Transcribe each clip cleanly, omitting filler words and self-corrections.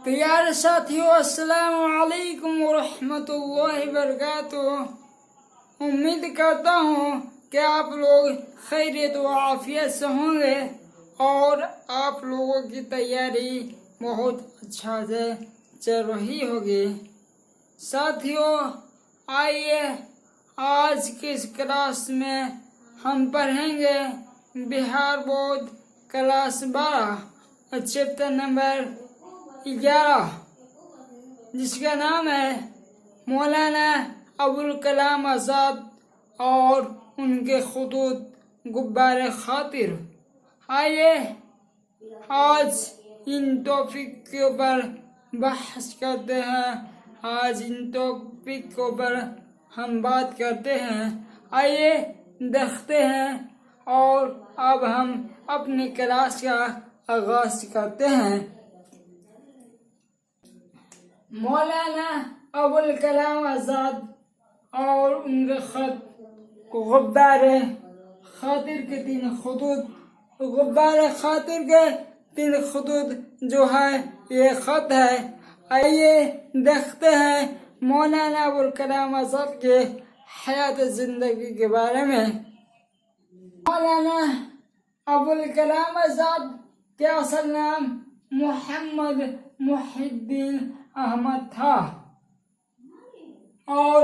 پیارے ساتھیو، السلام علیکم ورحمۃ اللہ وبرکاتہ۔ امید کرتا ہوں کہ آپ لوگ خیریت و عافیت سے ہوں گے اور آپ لوگوں کی تیاری بہت اچھا سے چل رہی ہوگی۔ ساتھیو، آئیے آج کی اس کلاس میں ہم پڑھیں گے بہار بورڈ کلاس 12 اور چیپٹر نمبر 11، جس کا نام ہے مولانا ابوالکلام آزاد اور ان کے خطوط غبار خاطر۔ آئیے آج ان ٹاپک کے اوپر بحث کرتے ہیں، آج ان ٹاپک کے اوپر ہم بات کرتے ہیں۔ آئیے دیکھتے ہیں اور اب ہم اپنی کلاس کا آغاز کرتے ہیں۔ مولانا ابوالکلام آزاد اور ان کے خط غبار خاطر کے 3 خطوط۔ غبار خاطر کے 3 خطوط جو ہے یہ خط ہے۔ آئیے دیکھتے ہیں مولانا ابوالکلام آزاد کے حیات زندگی کے بارے میں۔ مولانا ابوالکلام آزاد کے اصل نام محمد محی الدین احمد تھا اور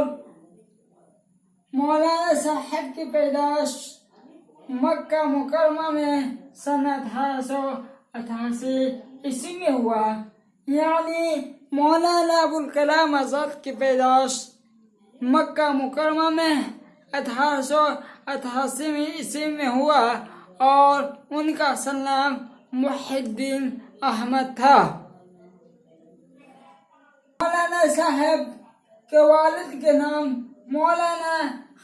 مولانا صاحب کی پیدائش مکہ مکرمہ میں سن 1888 عیسوی میں ہوا، یعنی مولانا ابوالکلام آزاد کی پیدائش مکہ مکرمہ میں 1888 عیسوی میں ہوا اور ان کا اصل نام محی الدین احمد تھا۔ مولانا صاحب کے والد کے نام مولانا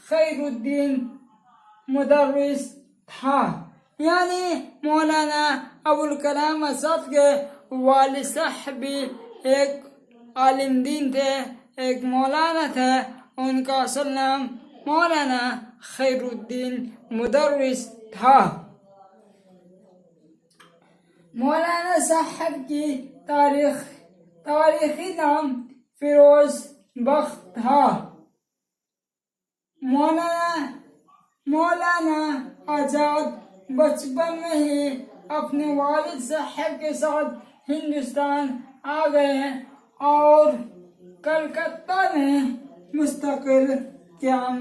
خیر الدین مدرس تھا، یعنی مولانا ابوالکلام آزاد کے والد صاحب بھی ایک عالم دین تھے، ایک مولانا تھے۔ ان کا اصل نام مولانا خیر الدین مدرس تھا۔ مولانا صاحب کی تاریخی نام فیروز بخت تھا۔ مولانا آزاد بچپن میں ہی اپنے والد صاحب کے ساتھ ہندوستان آ گئے اور کلکتہ میں مستقل قیام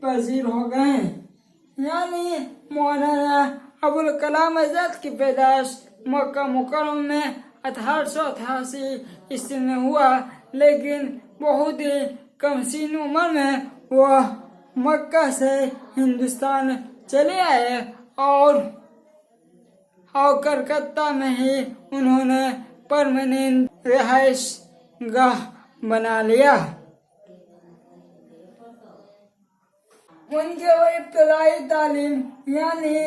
پذیر ہو گئے، یعنی مولانا ابوالکلام آزاد کی پیدائش مکہ مکرمہ میں 1888 عیسوی میں ہوا، لیکن بہت ہی کم سن عمر میں وہ مکہ سے ہندوستان چلے آئے اور کلکتہ میں ہی انہوں نے پرماننٹ رہائش گاہ بنا لیا۔ ان کی ابتدائی تعلیم یعنی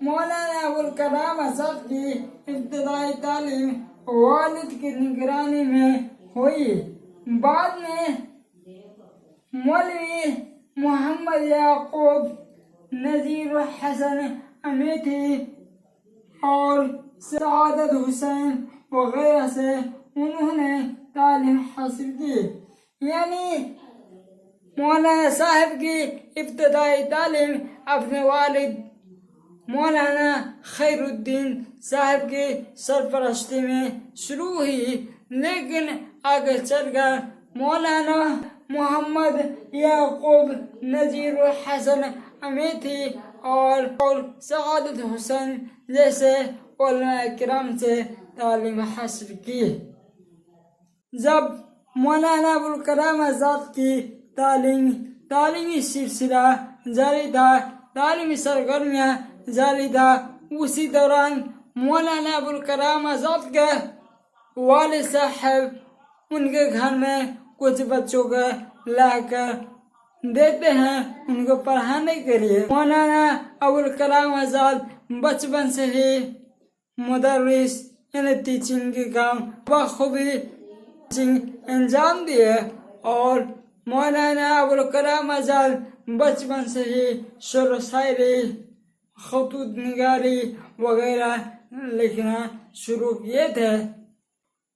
مولانا ابوالکلام آزاد کی ابتدائی تعلیم والد کی نگرانی میں ہوئی۔ بعد میں مولوی محمد یعقوب نذیر حسن امیٹھی اور سعادت حسین وغیرہ سے انہوں نے تعلیم حاصل کی، یعنی مولانا صاحب کی ابتدائی تعلیم اپنے والد مولانا خیر الدین صاحب کی سرپرستی میں شروع ہوئی، لیکن آگے چل کر مولانا محمد یعقوب نذیر حسن امیٹھی اور سعادت حسین جیسے علماء کرام سے تعلیم حاصل کی۔ جب مولانا ابوالکلام آزاد کی تعلیمی سلسلہ جاری تھا، تعلیمی سرگرمیاں جاری تھا، اسی دوران مولانا ابوالکلام آزاد کے والد صاحب ان کے گھر میں کچھ بچوں کو لا کر دیتے ہیں ان کو پڑھانے کے لیے۔ مولانا ابوالکلام آزاد بچپن سے ہی مدرس یعنی ٹیچنگ کے کام بخوبی انجام دیے اور مولانا ابوالکلام آزاد بچپن سے ہی شعر و شاعری، خطوط نگاری وغیرہ لکھنا شروع کیے تھے۔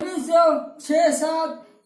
1906-07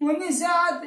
1908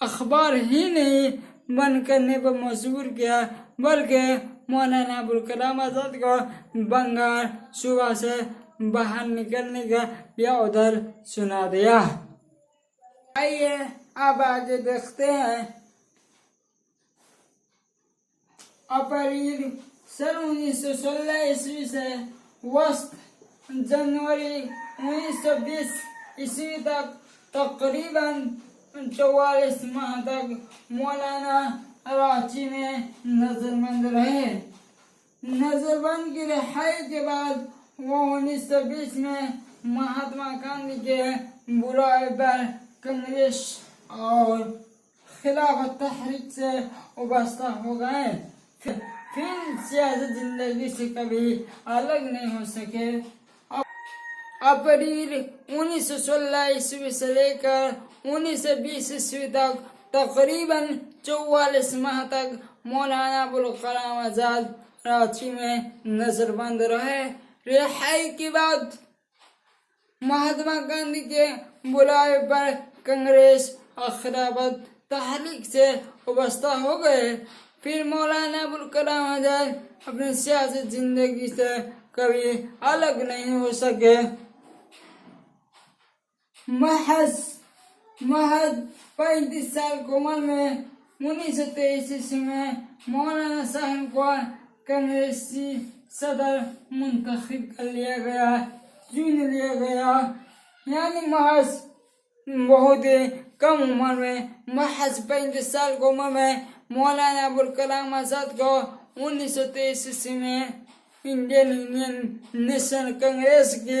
اخبار ہی نہیں بند کرنے پر مجبور کیا، بلکہ مولانا ابوالکلام آزاد کو بنگال صوبہ سے باہر نکلنے کا یا ادھر سنا دیا۔ آئیے اب آگے دیکھتے ہیں۔ اپریل سن 1916 عیسوی سے وسط جنوری 1920 عیسوی تک تقریباً 44 ماہ تک مولانا کراچی میں نظر بند رہے۔ نظر بند کی رہائی کے بعد وہ 1920 میں مہاتما گاندھی کے بلائے پر کانگریس اور خلافت تحریک سے وابستہ ہو گئے، پھر سیاسی زندگی سے کبھی الگ نہیں ہو سکے۔ اپریل 1916 عیسوی سے لے کر 1920 عیسوی تک تقریباً 44 ماہ تک مولانا ابوالکلام آزاد کراچی میں نظر بند رہے۔ رہائی کے بعد مہاتما گاندھی کے بلائے پر کانگریس اور خلافت تحریک سے وابستہ ہو گئے، پھر مولانا ابوالکلام آزاد اپنی سیاسی زندگی سے کبھی الگ نہیں ہو سکے۔ محض 35 سال کی عمر میں 1923 عیسوی میں مولانا صاحب کو کانگریسی صدر منتخب کر لیا گیا، چن لیا گیا، یعنی محض بہت ہی کم عمر میں، محض 35 سال کی عمر میں مولانا ابوالکلام آزاد کو 1923 عیسوی میں انڈین یونین نیشنل کانگریس کی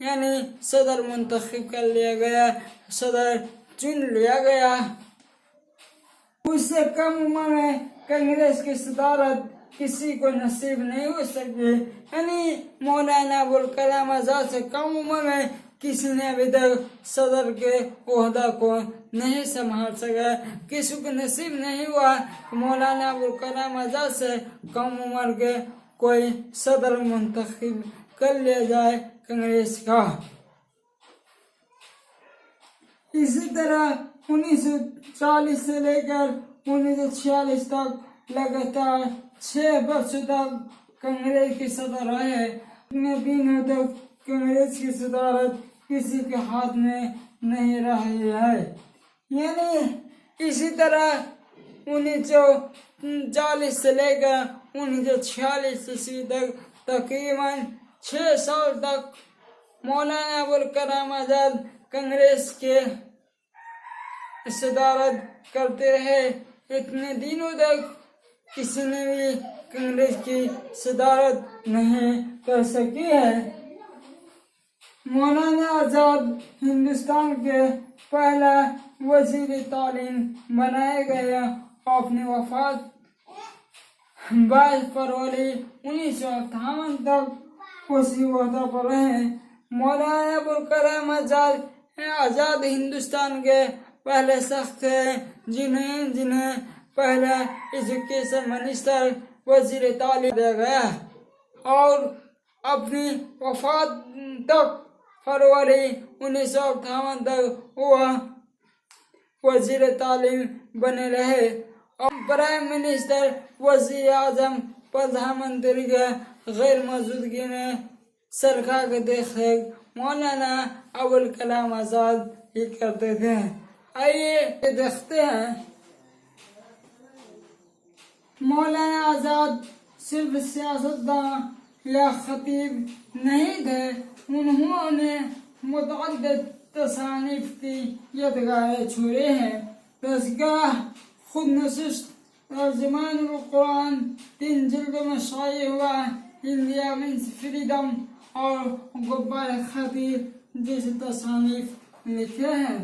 یعنی صدر منتخب کر لیا گیا، صدر چن لیا گیا۔ اس سے کم عمر میں کانگریس کی صدارت کسی کو نصیب نہیں ہو سکی، یعنی مولانا ابوالکلام آزاد سے کم عمر میں کسی نے ابھی تک صدر کے عہدہ کو نہیں سنبھال سکا، کسی کو نصیب نہیں ہوا مولانا ابوالکلام آزاد سے کم عمر کے کوئی صدر منتخب کر لیا جائے کانگریس کا۔ اسی طرح 1940 سے لے کر 1946 تک لگاتار 6 برسوں تک کانگریس کے صدر رہے۔ اتنے دنوں تک کانگریس کی صدارت کسی کے ہاتھ میں نہیں رہی ہے، یعنی اسی طرح 1940 سے لے کر 1946 عیسوی تک تقریباً 6 سال تک مولانا ابوالکلام آزاد کانگریس کے صدارت کرتے رہے۔ اتنے دنوں تک کسی نے بھی کانگریس کی صدارت نہیں کر سکی ہے۔ مولانا آزاد ہندوستان کے پہلا وزیر تعلیم بنائے گئے اور اپنی وفات 22 فروری 1958 تک اسی عہدہ پر رہے۔ مولانا ابوالکلام آزاد ہندوستان کے پہلے شخص ہیں جنہیں پہلا ایجوکیشن منسٹر وزیر تعلیم دیا گیا اور اپنی وفات تک فروری 1958 تک وہ وزیر تعلیم بنے رہے اور پرائم منسٹر، وزیر اعظم، پردھان منتری کے غیر موجودگی میں سرکار کی دیکھ ریکھ مولانا ابوالکلام آزاد ہی کرتے تھے۔ آئیے دیکھتے ہیں۔ مولانا آزاد صرف سیاستداں یا خطیب نہیں تھے، انہوں نے متعدد تصانیف کی یادگاریں چھوڑی ہیں۔ تذکرہ خود نشست، ترجمان القرآن 3 جلدوں میں شائع ہوا، انڈیا مینس فریڈم اور غبار خطیر جیسے تصانیف لکھے ہیں۔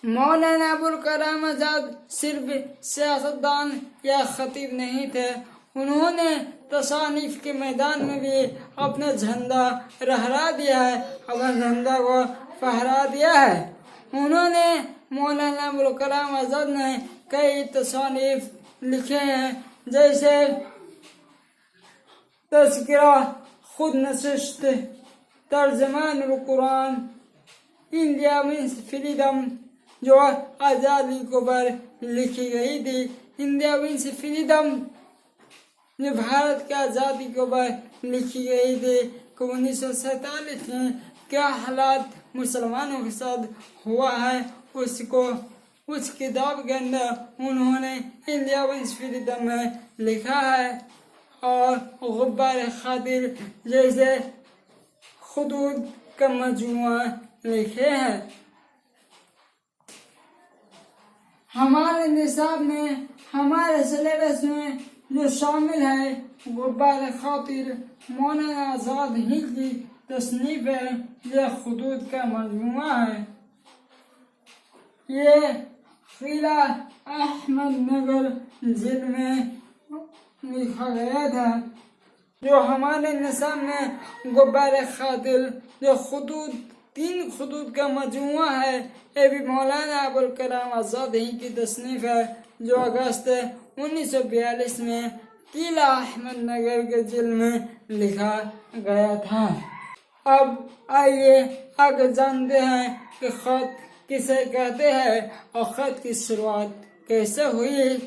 مولانا ابوالکلام آزاد صرف سیاستدان یا خطیب نہیں تھے، انہوں نے تصانیف کے میدان میں بھی اپنا جھنڈا لہرا دیا ہے، اپنا جھنڈا کو پھہرا دیا ہے۔ انہوں نے مولانا ابوالکلام آزاد نے کئی تصانیف لکھے ہیں، جیسے تذکرہ خود نشست، ترجمان القرآن، انڈیا مینس فریڈم، جو آزادی کے اوپر لکھی گئی تھی. انڈیا ونس فریڈم جو بھارت کی آزادی کے اوپر لکھی گئی تھی کہ 1947 میں کیا حالات مسلمانوں کے ساتھ ہوا ہے اس کتاب کے اندر انہوں نے انڈیا ونس فریڈم میں لکھا ہے. اور غبار خاطر جیسے خطوط کا مجموعہ لکھے ہیں. ہمارے نصاب میں ہمارے سلیبس میں جو شامل ہے غبار خاطر مولانا آزاد ہند کی تصنیف ہے. یہ خطوط کا مجموعہ ہے. یہ قلعہ احمد نگر ضلع میں لکھا گیا تھا. جو ہمارے نصاب میں غبار خاطر جو تین خطوط کا مجموعہ ہے یہ بھی مولانا ابوالکلام آزاد ہند کی تصنیف ہے جو اگست 1942 میں قلعہ احمد نگر کے ضلع میں لکھا گیا تھا. اب آئیے آگے جانتے ہیں کہ خط کسے کہتے ہیں اور خط کی شروعات کیسے ہوئی.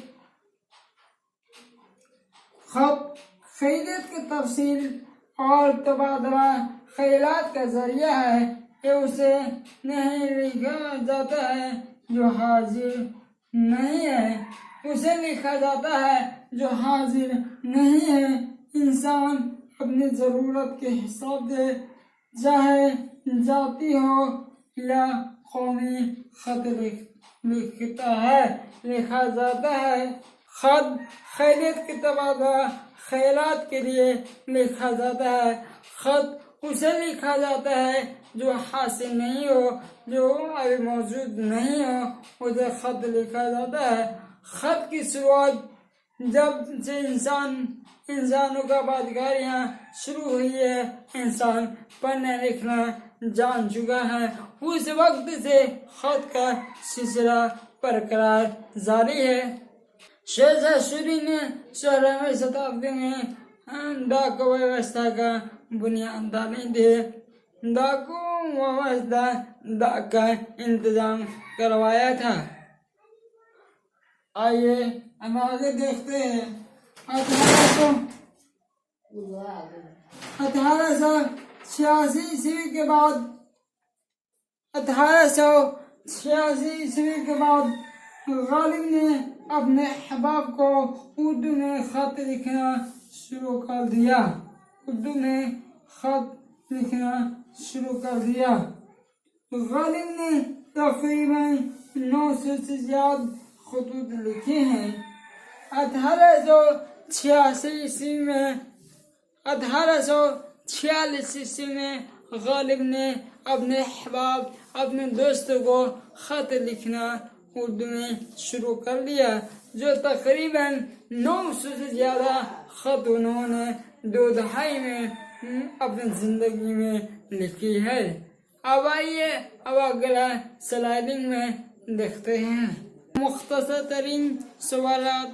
خط خیریت کی تفصیل اور تبادلہ خیالات کا ذریعہ ہے. یہ اسے نہیں لکھا جاتا ہے جو حاضر نہیں ہے. اسے لکھا جاتا ہے جو حاضر نہیں ہے. انسان اپنی ضرورت کے حساب سے چاہے ذاتی ہو یا قومی خط لکھا جاتا ہے. خط خیریت کے تبادلہ خیالات کے لیے لکھا جاتا ہے. خط اسے لکھا جاتا ہے جو حاصل نہیں ہو، جو ابھی موجود نہیں ہو، اسے خط لکھا جاتا ہے. خط کی شروعات جب سے انسانوں کا آبادکاریاں شروع ہوئی ہے، انسان پڑھنا لکھنا جان چکا ہے، اس وقت سے خط کا سلسلہ برقرار جاری ہے. شہزاد سوری نے 16ویں شتابدی میں ڈاک ویوستھا کا بنیاد ڈالی تھی. ڈاک ویوستھا ڈاک کا انتظام کروایا تھا. آئیے ہم آگے دیکھتے ہیں. 1886 عیسوی کے بعد 1886 عیسوی کے بعد غالب نے اپنے احباب کو اردو میں خط لکھنا شروع کر دیا. غالب نے تقریباً 900 سے زیادہ خطوط لکھے ہیں. 1846 عیسوی میں غالب نے اپنے احباب اپنے دوستوں کو خط لکھنا اردو میں شروع کر دیا. جو تقریباً 900 سے زیادہ خط انہوں نے 2 دہائی میں اپنی زندگی میں لکھی ہے. اب آئیے اگلا سلائڈنگ میں دیکھتے ہیں. مختصر ترین سوالات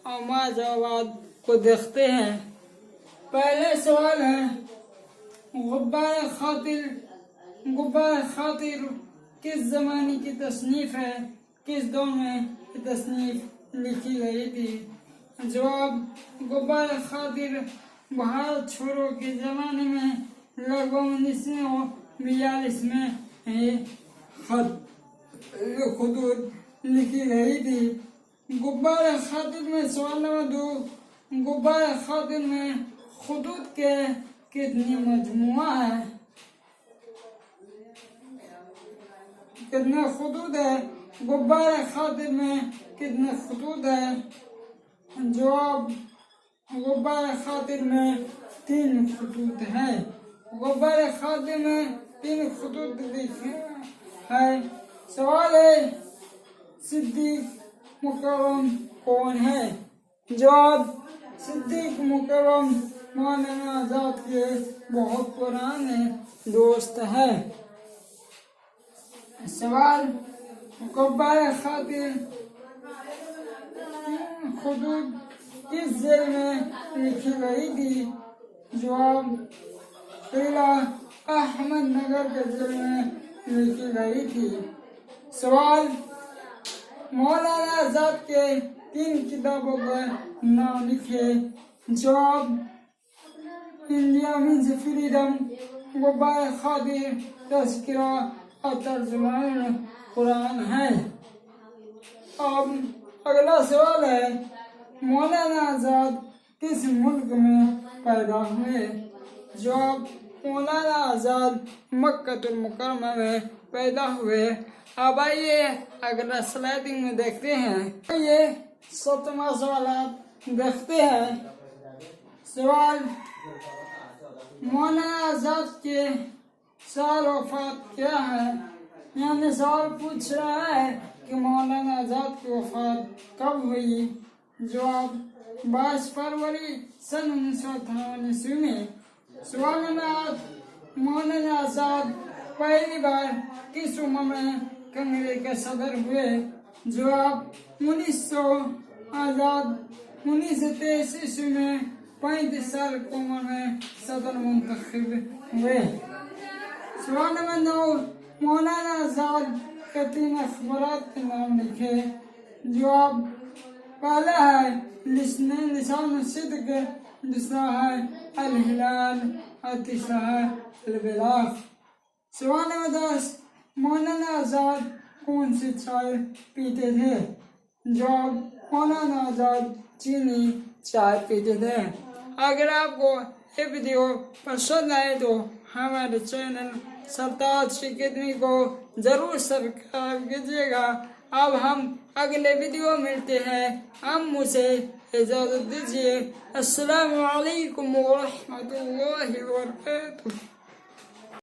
اور جوابات کو دیکھتے ہیں. پہلے سوال ہے غبار خاطر کس زمانے کی تصنیف ہے، کس دور میں یہ تصنیف لکھی گئی تھی. جواب: غبار خاطر بھارت چھوڑو کے زمانے میں لگ بھگ 1942 میں خطوط لکھی گئی تھی. غبار خاطر میں سوال نمبر 2، غبار خاطر میں خطوط کے کتنے مجموعہ ہیں، کتنے خطوط ہے. غبار خاطر میں کتنے خطوط ہے. جواب: غبار خاطر میں 3 خطوط ہیں. غبار خاطر میں 3 خطوط لکھے ہیں. سوال ہے صدیق مکرم کون ہے. جواب: صدیق مکرم مولانا آزاد کے بہت پرانے دوست ہیں. سوال: غبار خاطر خطوط کس ضلع میں لکھی گئی تھی. جواب: قلعہ احمد نگر کے ضلع میں لکھی گئی تھی. سوال: مولانا آزاد کے 3 کتابوں کا نام لکھے۔ جواب: انڈیا مینز فریڈم، غبار خاطر، تذکرہ اور ترجمان قرآن ہے۔ اب اگلا سوال ہے: مولانا آزاد کس ملک میں پیدا ہوئے؟ جواب: مولانا آزاد مکہ المکرمہ میں پیدا ہوئے۔ اب آئیے اگلا سلائڈنگ میں دیکھتے ہیں۔ یہ 7واں سوالات دیکھتے ہیں۔ سوال: مولانا آزاد کے سال وفات کیا ہے؟ یعنی سوال پوچھ رہا ہے کہ مولانا آزاد کی وفات کب ہوئی؟ جواب: 22 فروری سن 1958 میں۔ سوال نمبر 8: مولانا آزاد پہلی بار کس عمر میں کانگریس کے صدر ہوئے؟ جواب: 1923 عیسوی میں 35 سال کی عمر میں صدر منتخب ہوئے۔ سوال نمبر 9: مولانا آزاد کے 3 اخبارات کے نام لکھے۔ جواب: پہلا ہے لسان الصدق، دوسرا ہے الہلال اور تیسرا ہے البلاغ۔ سوال نمبر 10: مولانا آزاد کون سی چائے پیتے تھے؟ جواب: مولانا آزاد چینی چائے پیتے تھے۔ اگر آپ کو یہ ویڈیو پسند آئے تو ہمارے چینل سرتاج اکیڈمی کو ضرور سبسکرائب کیجیے گا۔ اب ہم اگلے ویڈیو ملتے ہیں، ہم مجھے اجازت دیجیے۔ السلام علیکم ورحمۃ اللہ وبرکاتہ۔